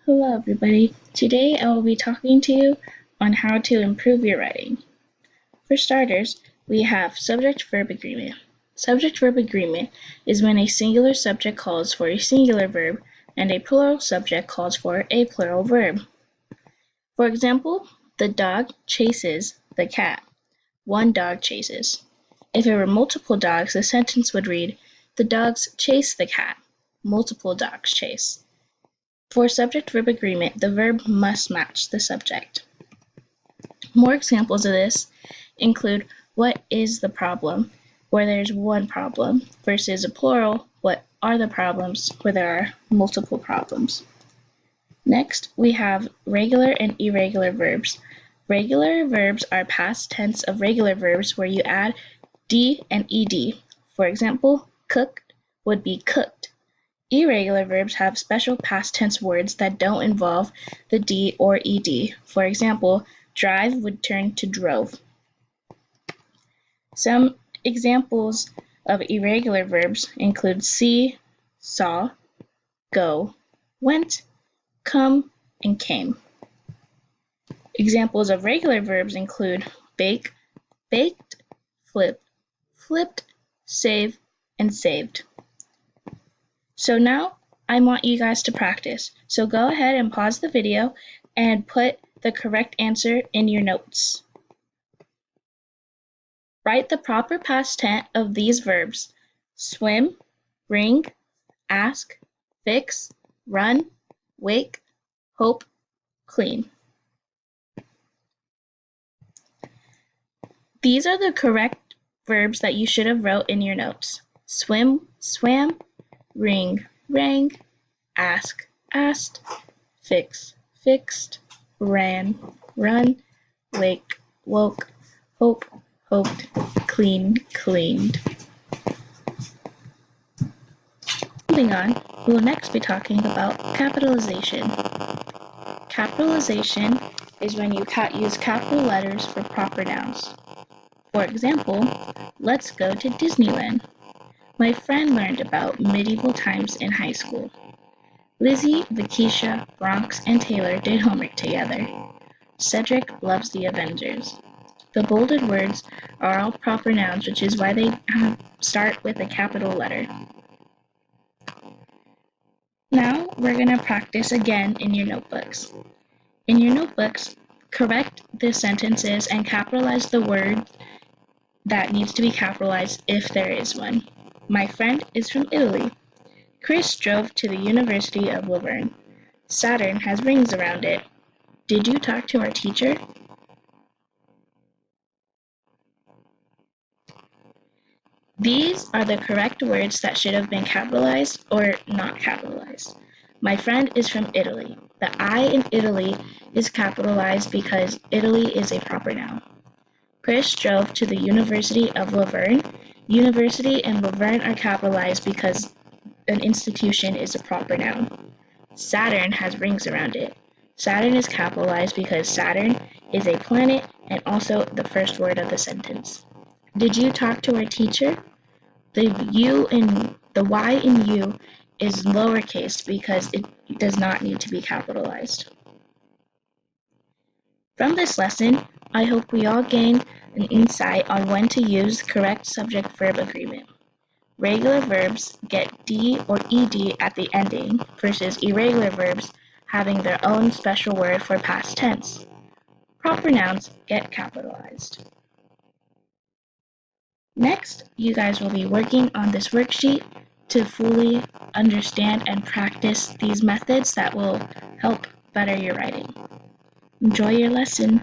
Hello everybody. Today I will be talking to you on how to improve your writing. For starters, we have subject-verb agreement. Subject-verb agreement is when a singular subject calls for a singular verb and a plural subject calls for a plural verb. For example, the dog chases the cat. One dog chases. If it were multiple dogs, the sentence would read, the dogs chase the cat. Multiple dogs chase. For subject-verb agreement, the verb must match the subject. More examples of this include what is the problem, where there's one problem, versus a plural, what are the problems, where there are multiple problems. Next, we have regular and irregular verbs. Regular verbs are past tense of regular verbs where you add d and ed. For example, cooked would be cooked. Irregular verbs have special past tense words that don't involve the d or ed. For example, drive would turn to drove. Some examples of irregular verbs include see, saw, go, went, come, and came. Examples of regular verbs include bake, baked, flip, flipped, save, and saved. So now I want you guys to practice. So go ahead and pause the video and put the correct answer in your notes. Write the proper past tense of these verbs: swim, ring, ask, fix, run, wake, hope, clean. These are the correct verbs that you should have wrote in your notes: swim, swam, ring, rang, ask, asked, fix, fixed, ran, run, wake, woke, hope, hoped, clean, cleaned. Moving on, we will next be talking about capitalization. Capitalization is when you use capital letters for proper nouns. For example, let's go to Disneyland. My friend learned about medieval times in high school. Lizzie, Vakisha, Bronx, and Taylor did homework together. Cedric loves the Avengers. The bolded words are all proper nouns, which is why they start with a capital letter. Now we're going to practice again in your notebooks. In your notebooks, correct the sentences and capitalize the word that needs to be capitalized if there is one. My friend is from Italy. Chris drove to the University of Laverne. Saturn has rings around it. Did you talk to our teacher? These are the correct words that should have been capitalized or not capitalized. My friend is from Italy. The I in Italy is capitalized because Italy is a proper noun. Chris drove to the University of Laverne. University and Laverne are capitalized because an institution is a proper noun. Saturn has rings around it. Saturn is capitalized because Saturn is a planet and also the first word of the sentence. Did you talk to our teacher? The Y in U is lowercase because it does not need to be capitalized. From this lesson, I hope we all gain an insight on when to use correct subject-verb agreement. Regular verbs get D or ED at the ending versus irregular verbs having their own special word for past tense. Proper nouns get capitalized. Next, you guys will be working on this worksheet to fully understand and practice these methods that will help better your writing. Enjoy your lesson.